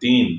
3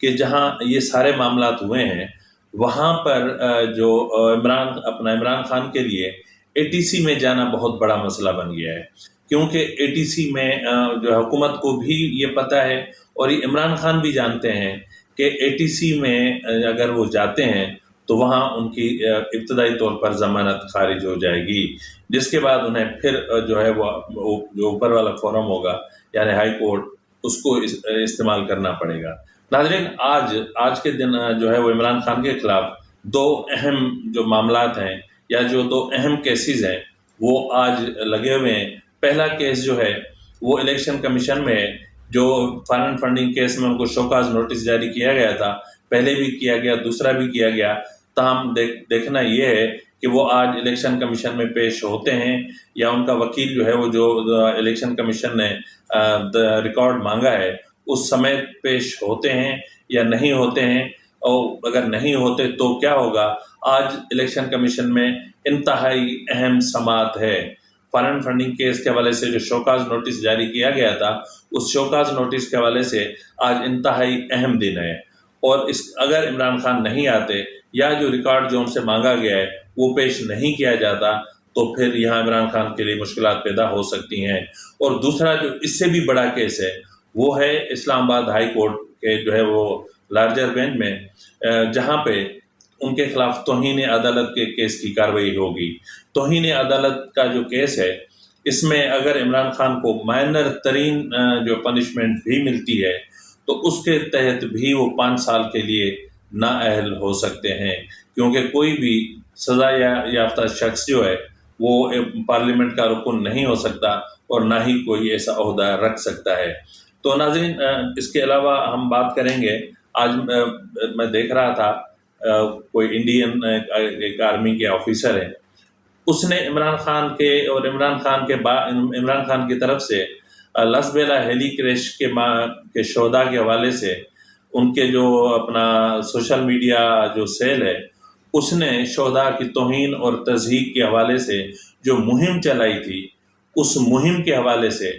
کہ جہاں یہ سارے معاملات ہوئے ہیں وہاں پر جو عمران خان کے لیے اے ٹی سی میں جانا بہت بڑا مسئلہ بن گیا ہے، کیونکہ اے ٹی سی میں جو حکومت کو بھی یہ پتہ ہے اور یہ عمران خان بھی جانتے ہیں کہ اے ٹی سی میں اگر وہ جاتے ہیں تو وہاں ان کی ابتدائی طور پر ضمانت خارج ہو جائے گی، جس کے بعد انہیں پھر جو ہے وہ جو اوپر والا فورم ہوگا یعنی ہائی کورٹ، اس کو استعمال کرنا پڑے گا۔ ناظرین، آج کے دن جو ہے وہ عمران خان کے خلاف دو اہم جو معاملات ہیں یا جو دو اہم کیسز ہیں وہ آج لگے ہوئے ہیں۔ پہلا کیس جو ہے وہ الیکشن کمیشن میں جو فارن فنڈنگ کیس میں ان کو شوکاز نوٹس جاری کیا گیا تھا، پہلے بھی کیا گیا، دوسرا بھی کیا گیا، تاہم دیکھنا یہ ہے کہ وہ آج الیکشن کمیشن میں پیش ہوتے ہیں یا ان کا وکیل جو ہے وہ جو الیکشن کمیشن نے ریکارڈ مانگا ہے اس سمیت پیش ہوتے ہیں یا نہیں ہوتے ہیں، اور اگر نہیں ہوتے تو کیا ہوگا۔ آج الیکشن کمیشن میں انتہائی اہم سماعت ہے۔ فارن فنڈنگ کیس کے حوالے سے جو شوکاز نوٹس جاری کیا گیا تھا، اس شوکاز نوٹس کے حوالے سے آج انتہائی اہم دن ہے، اور اگر عمران خان نہیں آتے یا جو ریکارڈ جو ان سے مانگا گیا ہے وہ پیش نہیں کیا جاتا تو پھر یہاں عمران خان کے لیے مشکلات پیدا ہو سکتی ہیں۔ اور دوسرا جو اس سے بھی بڑا کیس ہے وہ ہے اسلام آباد ہائی کورٹ کے جو ہے وہ لارجر بینچ میں، جہاں پہ ان کے خلاف توہین عدالت کے کیس کی کارروائی ہوگی۔ توہین عدالت کا جو کیس ہے اس میں اگر عمران خان کو مائنر ترین جو پنشمنٹ بھی ملتی ہے تو اس کے تحت بھی وہ 5 سال کے لیے نااہل ہو سکتے ہیں، کیونکہ کوئی بھی سزا یافتہ شخص جو ہے وہ پارلیمنٹ کا رکن نہیں ہو سکتا اور نہ ہی کوئی ایسا عہدہ رکھ سکتا ہے۔ تو ناظرین، اس کے علاوہ ہم بات کریں گے، آج میں دیکھ رہا تھا کوئی انڈین ایک آرمی کے آفیسر ہے، اس نے عمران خان کی طرف سے لسبیلا ہیلی کریش کے شہداء کے حوالے سے ان کے جو اپنا سوشل میڈیا جو سیل ہے اس نے شہداء کی توہین اور تضحیک کے حوالے سے جو مہم چلائی تھی، اس مہم کے حوالے سے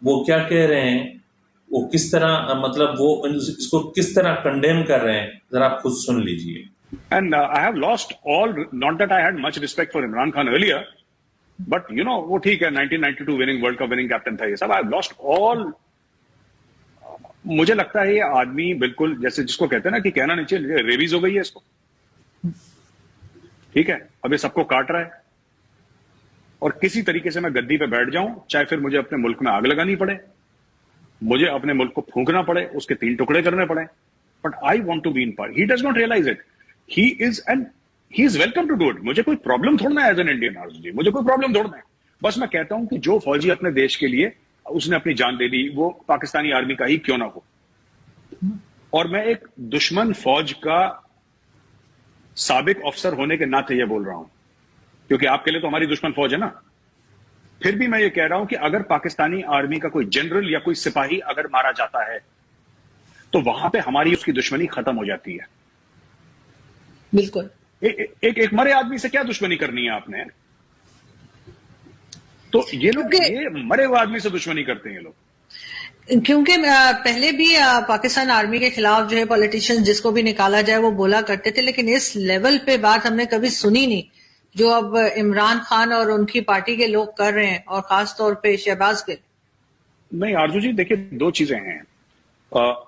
وہ کیا کہہ رہے ہیں، وہ کس طرح مطلب وہ اس کو کس طرح کنڈیم کر رہے ہیں، ذرا آپ خود سن لیجئے۔ And I have lost all, not that I had much respect for Imran Khan earlier, but you know, وہ ٹھیک ہے 1992 winning World Cup winning captain تھا یہ سب. I have lost all. مجھے لگتا ہے یہ آدمی بالکل جیسے جس کو کہتے ہیں نا کہ کہنا نہیں چاہیے، ریویز ہو گئی ہے اس کو، ٹھیک ہے، اب یہ سب کو کاٹ رہا ہے، اور کسی طریقے سے میں گدی پہ بیٹھ جاؤں، چاہے پھر مجھے اپنے ملک میں آگ لگانی پڑے، مجھے اپنے ملک کو پھونکنا پڑے، اس کے 3 ٹکڑے کرنے پڑے، but I want to be in par. He does not realise it. He is welcome to do it. مجھے کوئی پرابلم تھوڑنا ہے ایز این انڈین جی، مجھے کوئی پرابلم تھوڑنا ہے. بس میں کہتا ہوں کہ جو فوجی اپنے دیش کے لیے اس نے اپنی جان دے دی، وہ پاکستانی آرمی کا ہی کیوں نہ ہو، اور میں ایک دشمن فوج کا سابق افسر ہونے کے ناطے یہ بول رہا ہوں، کیونکہ آپ کے لیے تو ہماری دشمن فوج ہے نا. پھر بھی میں یہ کہہ رہا ہوں کہ اگر پاکستانی آرمی کا کوئی جنرل یا کوئی سپاہی اگر مارا جاتا ہے تو وہاں پہ ہماری اس کی دشمنی ختم ہو جاتی ہے. بالکل. ایک مرے آدمی سے کیا دشمنی کرنی ہے آپ نے؟ تو یہ لوگ یہ مرے ہوئے آدمی سے دشمنی کرتے ہیں یہ لوگ. کیونکہ پہلے بھی پاکستان آرمی کے خلاف جو ہے پولیٹیشین جس کو بھی نکالا جائے وہ بولا کرتے تھے، لیکن اس لیول پہ بات ہم نے کبھی سنی نہیں جو اب عمران خان اور ان کی پارٹی کے لوگ کر رہے ہیں، اور خاص طور پہ شہباز گل. نہیں آرزو جی، دیکھیے 2 چیزیں ہیں.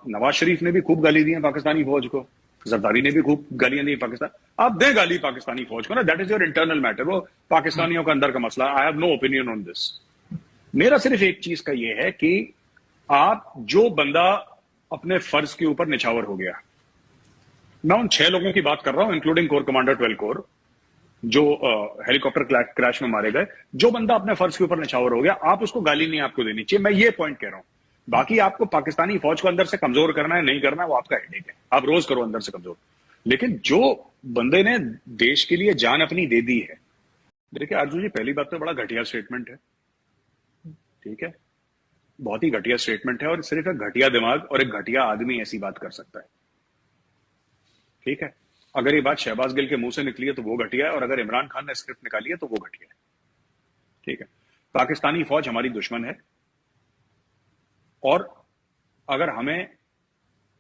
نواز شریف نے بھی خوب گالی دی ہیں پاکستانی فوج کو، زرداری نے بھی خوب گالیاں دی پاکستان. آپ دیں گالی پاکستانی فوج کو نا، that is your internal matter, وہ پاکستانیوں کا اندر کا مسئلہ. I have no opinion on this. میرا صرف ایک چیز کا یہ ہے کہ آپ جو بندہ اپنے فرض کے اوپر نچھاور ہو گیا، میں ان 6 لوگوں کی بات کر رہا ہوں انکلوڈنگ کور کمانڈر 12 کور جو ہیلی کاپٹر کریش میں مارے گئے، جو بندہ اپنے فرض کے اوپر نچھاور ہو گیا، آپ اس کو گالی نہیں آپ کو دینی چاہیے. میں یہ پوائنٹ کہہ رہا ہوں. باقی آپ کو پاکستانی فوج کو اندر سے کمزور کرنا ہے نہیں کرنا ہے وہ آپ کا ہیڈیک ہے، آپ روز کرو اندر سے کمزور. لیکن جو بندے نے دیش کے لیے جان اپنی دے دی ہے، دیکھیے آرزو جی، پہلی بات تو بڑا گھٹیا سٹیٹمنٹ ہے، ٹھیک ہے، بہت ہی گھٹیا سٹیٹمنٹ ہے، اور صرف ایک گھٹیا دماغ اور ایک گھٹیا آدمی ایسی بات کر سکتا ہے، ٹھیک ہے. اگر یہ بات شہباز گل کے منہ سے نکلی ہے تو وہ گھٹیا ہے، اور اگر عمران خان نے اسکرپٹ نکالی ہے تو وہ گھٹیا ہے، ٹھیک ہے. پاکستانی فوج ہماری دشمن ہے، اور اگر ہمیں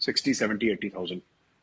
60, 70, 80,000,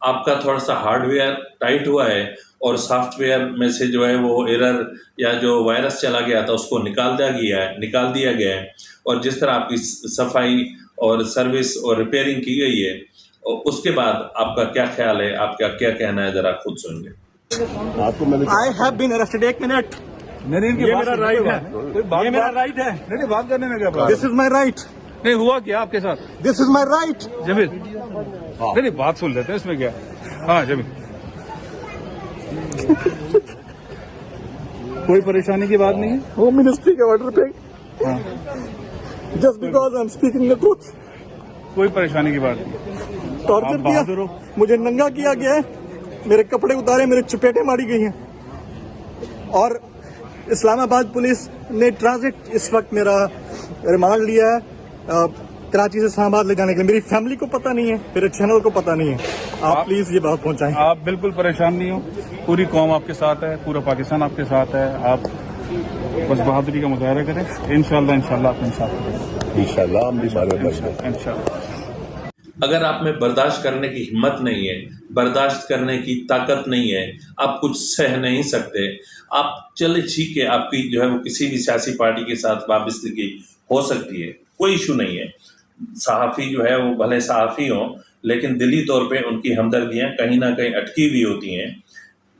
آپ کا تھوڑا سا ہارڈ ویئر ٹائٹ ہوا ہے اور سافٹ ویئر میں سے جو ہے وہ ایرر یا جو وائرس چلا گیا تھا اس کو نکال دیا گیا ہے، اور جس طرح آپ کی صفائی اور سروس اور ریپیئرنگ کی گئی ہے، اس کے بعد آپ کا کیا خیال ہے، آپ کا کیا کہنا ہے، ذرا خود سن لیں۔ I have been arrested. ایک منٹ، نہیں یہ میرا رائٹ ہے، یہ میرا رائٹ ہے، نہیں بات کرنے میں کیا دس از مائی رائٹ، نہیں ہوا کیا آپ کے ساتھ دس از مائی رائٹ. جمیل؟ نہیں بات سن لیتے ہیں، اس میں کیا؟ ہاں جمیل، کوئی پریشانی کی بات نہیں ہے؟ ہوم منسٹری کے آرڈر پہ just because I am speaking the truth کوئی پریشانی کی بات نہیں۔ ٹارچر آپ کیا، بہادر ہو۔ مجھے ننگا کیا گیا ہے، میرے کپڑے اتارے، میرے چپیٹیں ماری گئی ہیں، اور اسلام آباد پولیس نے ٹرانزٹ اس وقت میرا ریمانڈ لیا ہے کراچی سے اسلام آباد لے جانے کے لیے. میری فیملی کو پتہ نہیں ہے، میرے چینل کو پتہ نہیں ہے. آپ پلیز یہ بات پہنچائیں. آپ بالکل پریشان نہیں ہو، پوری قوم آپ کے ساتھ ہے، پورا پاکستان آپ کے ساتھ ہے. آپ بس بہادری کا مظاہرہ کریں، انشاءاللہ آپ انصاف کریں، انشاءاللہ ہم بھی بارے میں انشاءاللہ. اگر آپ میں برداشت کرنے کی ہمت نہیں ہے، برداشت کرنے کی طاقت نہیں ہے، آپ کچھ سہ نہیں سکتے، آپ چلے ٹھیک ہے، آپ کی جو ہے وہ کسی بھی سیاسی پارٹی کے ساتھ وابستگی ہو سکتی ہے، کوئی ایشو نہیں ہے. صحافی جو ہے وہ بھلے صحافی ہوں، لیکن دلی طور پہ ان کی ہمدردیاں کہیں نہ کہیں اٹکی ہوئی ہوتی ہیں.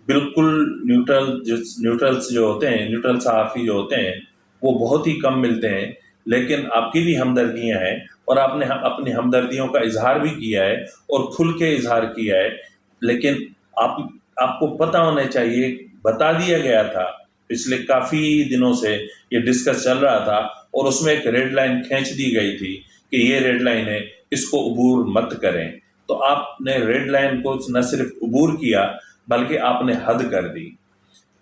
بالکل نیوٹرلز جو ہوتے ہیں، نیوٹرل صحافی جو ہوتے ہیں وہ بہت ہی کم ملتے ہیں. لیکن آپ کی بھی ہمدردیاں ہیں، اور آپ نے اپنی ہمدردیوں کا اظہار بھی کیا ہے اور کھل کے اظہار کیا ہے. لیکن آپ کو پتہ ہونا چاہیے، بتا دیا گیا تھا، پچھلے کافی دنوں سے یہ ڈسکس چل رہا تھا، اور اس میں ایک ریڈ لائن کھینچ دی گئی تھی کہ یہ ریڈ لائن ہے، اس کو عبور مت کریں. تو آپ نے ریڈ لائن کو نہ صرف عبور کیا بلکہ آپ نے حد کر دی.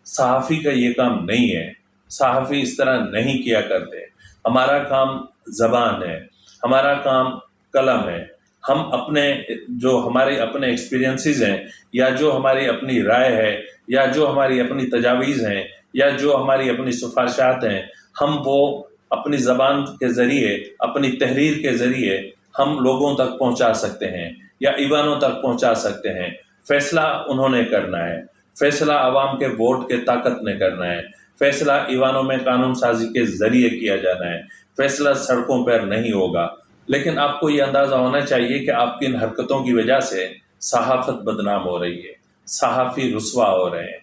صحافی کا یہ کام نہیں ہے، صحافی اس طرح نہیں کیا کرتے. ہمارا کام زبان ہے، ہمارا کام قلم ہے. ہم ہمارے اپنے ایکسپیرینسز ہیں، یا جو ہماری اپنی رائے ہے، یا جو ہماری اپنی تجاویز ہیں، یا جو ہماری اپنی سفارشات ہیں، ہم وہ اپنی زبان کے ذریعے، اپنی تحریر کے ذریعے ہم لوگوں تک پہنچا سکتے ہیں یا ایوانوں تک پہنچا سکتے ہیں. فیصلہ انہوں نے کرنا ہے، فیصلہ عوام کے ووٹ کے طاقت نے کرنا ہے، فیصلہ ایوانوں میں قانون سازی کے ذریعے کیا جانا ہے، فیصلہ سڑکوں پر نہیں ہوگا. لیکن آپ کو یہ اندازہ ہونا چاہیے کہ آپ کی ان حرکتوں کی وجہ سے صحافت بدنام ہو رہی ہے، صحافی رسوا ہو رہے ہیں.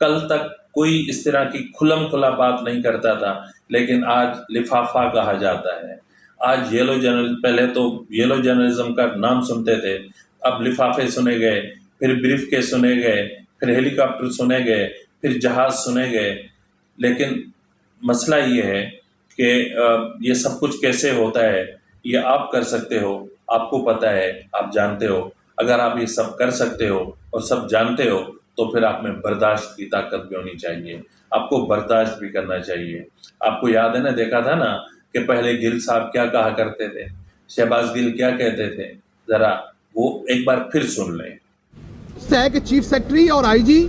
کل تک کوئی اس طرح کی کھلم کھلا بات نہیں کرتا تھا، لیکن آج لفافہ کہا جاتا ہے. آج پہلے تو یلو جرنلزم کا نام سنتے تھے، اب لفافے سنے گئے، پھر بریف کے سنے گئے، پھر ہیلی کاپٹر سنے گئے، پھر جہاز سنے گئے. لیکن مسئلہ یہ ہے کہ یہ سب کچھ کیسے ہوتا ہے، یہ آپ کر سکتے ہو، آپ کو پتہ ہے، آپ جانتے ہو. اگر آپ یہ سب کر سکتے ہو اور سب جانتے ہو تو پھر آپ میں برداشت کی طاقت بھی ہونی چاہیے، آپ کو برداشت بھی کرنا چاہیے. آپ کو یاد ہے نا، دیکھا تھا نا کہ پہلے گل صاحب کیا کہا کرتے تھے، شہباز گل کیا کہتے تھے، ذرا وہ ایک بار پھر سن لیں. کہ چیف سیکرٹری اور آئی جی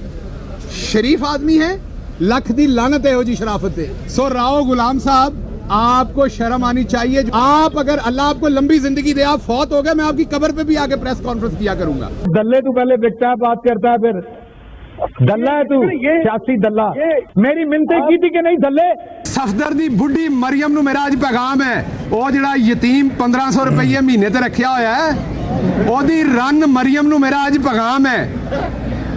شریف آدمی ہے، لکھ دی لعنت ہے ہو جی شرافت ہے. سو راؤ غلام صاحب، آپ کو شرم آنی چاہیے. آپ اگر اللہ آپ کو لمبی زندگی دے، آپ فوت ہو گئے، میں آپ کی قبر پہ بھی آ کے پریس کانفرنس کیا کروں گا. دلے تو پہلے بکتا ہے، بات کرتا ہے، پھر دلہ ہے تو سیاسی دلہ. میری منتیں کی تھی کہ نہیں دلے. صفدر دی بڈھی مریم نو میرا اج پیغام ہے، وہ جڑا یتیم 1500 روپیے مہینے تے رکھیا ہویا ہے، او دی رن مریم نو میرا اج پیغام ہے.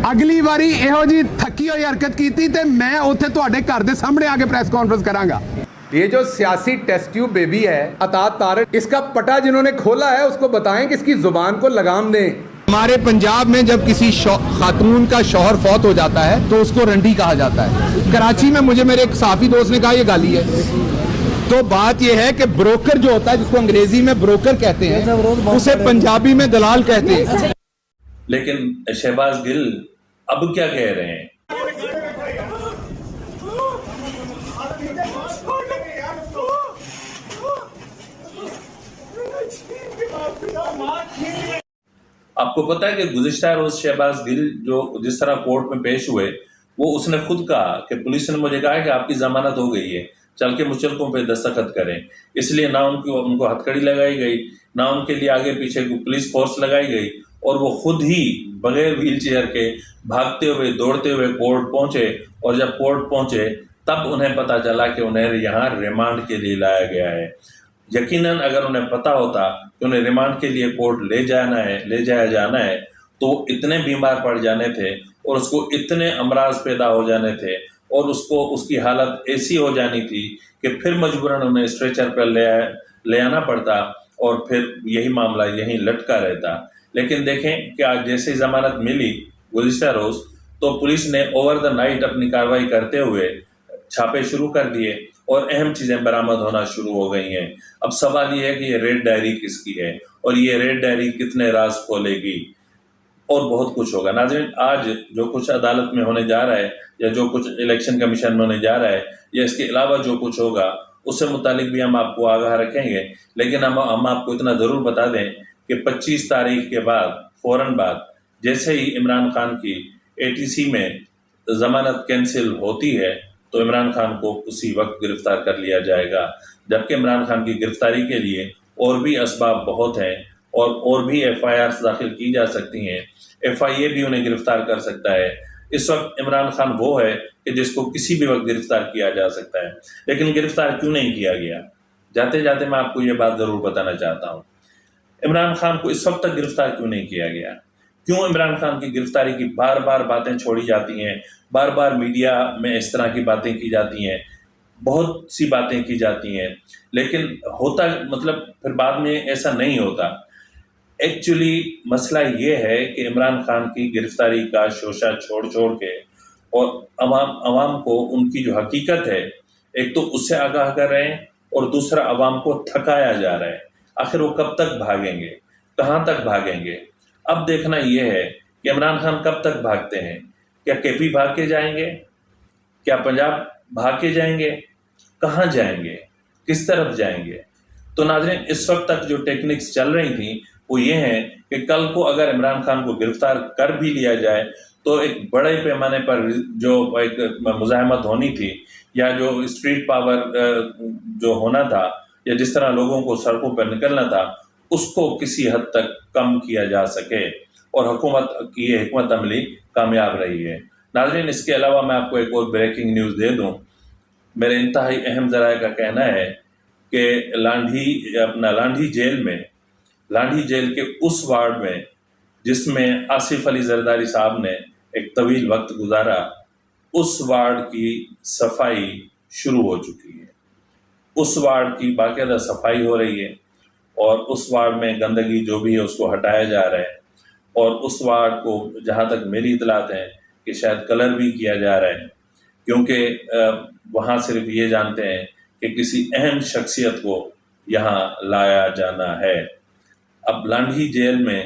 اگلی باری یہو جی تھکی ہوئی حرکت کیتی تے میں اوتھے تواڈے گھر دے سامنے آ کے پریس کانفرنس کراں گا. یہ جو سیاسی ٹیسٹ ٹیوب بیبی ہے عطا طارق، اس کا پٹا جنہوں نے کھولا ہے اس کو بتائیں کہ اس کی زبان کو لگام دیں. ہمارے پنجاب میں جب کسی خاتون کا شوہر فوت ہو جاتا ہے تو اس کو رنڈی کہا جاتا ہے. کراچی میں مجھے میرے ایک صحافی دوست نے کہا یہ گالی ہے. تو بات یہ ہے کہ بروکر جو ہوتا ہے، جس کو انگریزی میں بروکر کہتے ہیں، اسے پنجابی میں دلال کہتے ہیں. لیکن شہباز گل اب کیا کہہ رہے ہیں؟ آپ کو پتا ہے کہ گزشتہ روز شہباز گل جو جس طرح کورٹ میں پیش ہوئے، وہ اس نے خود کہا کہ پولیس نے مجھے کہا کہ آپ کی ضمانت ہو گئی ہے، چل کے مچلکوں پہ دستخط کریں. اس لیے نہ ان کو ہتھکڑی لگائی گئی، نہ ان کے لیے آگے پیچھے پولیس فورس لگائی گئی، اور وہ خود ہی بغیر ویل چیئر کے بھاگتے ہوئے دوڑتے ہوئے کورٹ پہنچے، اور جب کورٹ پہنچے تب انہیں پتہ چلا کہ انہیں یہاں ریمانڈ کے لیے لایا گیا ہے۔ یقیناً اگر انہیں پتہ ہوتا کہ انہیں ریمانڈ کے لیے کورٹ لے جایا جانا ہے تو وہ اتنے بیمار پڑ جانے تھے اور اس کو اتنے امراض پیدا ہو جانے تھے اور اس کی حالت ایسی ہو جانی تھی کہ پھر مجبوراً انہیں اسٹریچر پر لے آنا پڑتا اور پھر یہی معاملہ یہیں لٹکا رہتا۔ لیکن دیکھیں کہ آج جیسے ضمانت ملی گزشتہ روز، تو پولیس نے اوور دا نائٹ اپنی کارروائی کرتے ہوئے چھاپے شروع کر دیے اور اہم چیزیں برآمد ہونا شروع ہو گئی ہیں۔ اب سوال یہ ہے کہ یہ ریڈ ڈائری کس کی ہے اور یہ ریڈ ڈائری کتنے راز کھولے گی، اور بہت کچھ ہوگا۔ ناظرین، آج جو کچھ عدالت میں ہونے جا رہا ہے یا جو کچھ الیکشن کمیشن میں ہونے جا رہا ہے یا اس کے علاوہ جو کچھ ہوگا اس سے متعلق بھی ہم آپ کو آگاہ رکھیں گے، لیکن ہم آپ کو اتنا ضرور بتا دیں کہ 25 تاریخ کے بعد فوراً بعد جیسے ہی عمران خان کی ATC میں ضمانت کینسل ہوتی ہے تو عمران خان کو اسی وقت گرفتار کر لیا جائے گا، جبکہ عمران خان کی گرفتاری کے لیے اور بھی اسباب بہت ہیں اور بھی FIRs داخل کی جا سکتی ہیں۔ FIA بھی انہیں گرفتار کر سکتا ہے۔ اس وقت عمران خان وہ ہے کہ جس کو کسی بھی وقت گرفتار کیا جا سکتا ہے، لیکن گرفتار کیوں نہیں کیا گیا؟ جاتے جاتے میں آپ کو یہ بات ضرور بتانا چاہتا ہوں، عمران خان کو اس وقت تک گرفتار کیوں نہیں کیا گیا؟ کیوں عمران خان کی گرفتاری کی بار بار باتیں چھوڑی جاتی ہیں، بار بار میڈیا میں اس طرح کی باتیں کی جاتی ہیں، بہت سی باتیں کی جاتی ہیں، لیکن ہوتا مطلب پھر بعد میں ایسا نہیں ہوتا۔ ایکچولی مسئلہ یہ ہے کہ عمران خان کی گرفتاری کا شوشہ چھوڑ کے اور عوام کو ان کی جو حقیقت ہے ایک تو اس سے آگاہ کر رہے ہیں اور دوسرا عوام کو تھکایا جا رہا ہے۔ آخر وہ کب تک بھاگیں گے؟ کہاں تک بھاگیں گے؟ اب دیکھنا یہ ہے کہ عمران خان کب تک بھاگتے ہیں۔ کیا KP بھاگ کے جائیں گے؟ کیا پنجاب بھاگ کے جائیں گے؟ کہاں جائیں گے؟ کس طرف جائیں گے؟ تو ناظرین، اس وقت تک جو ٹیکنکس چل رہی تھیں وہ یہ ہیں کہ کل کو اگر عمران خان کو گرفتار کر بھی لیا جائے تو ایک بڑے پیمانے پر جو ایک مزاحمت ہونی تھی یا جو اسٹریٹ پاور جو ہونا تھا یا جس طرح لوگوں کو سڑکوں پر نکلنا تھا اس کو کسی حد تک کم کیا جا سکے، اور حکومت کی یہ حکمت عملی کامیاب رہی ہے۔ ناظرین، اس کے علاوہ میں آپ کو ایک اور بریکنگ نیوز دے دوں۔ میرے انتہائی اہم ذرائع کا کہنا ہے کہ لانڈھی جیل کے اس وارڈ میں جس میں آصف علی زرداری صاحب نے ایک طویل وقت گزارا، اس وارڈ کی صفائی شروع ہو چکی ہے۔ اس وارڈ کی باقاعدہ صفائی ہو رہی ہے اور اس وارڈ میں گندگی جو بھی ہے اس کو ہٹایا جا رہا ہے، اور اس وارڈ کو جہاں تک میری اطلاعات ہیں کہ شاید کلر بھی کیا جا رہا ہے، کیونکہ وہاں صرف یہ جانتے ہیں کہ کسی اہم شخصیت کو یہاں لایا جانا ہے۔ اب لانڈھی جیل میں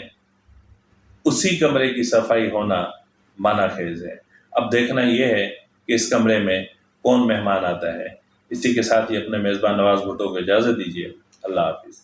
اسی کمرے کی صفائی ہونا معنی خیز ہے۔ اب دیکھنا یہ ہے کہ اس کمرے میں کون مہمان آتا ہے۔ اسی کے ساتھ ہی اپنے میزبان نواز بھٹو کو اجازت دیجیے۔ اللہ حافظ۔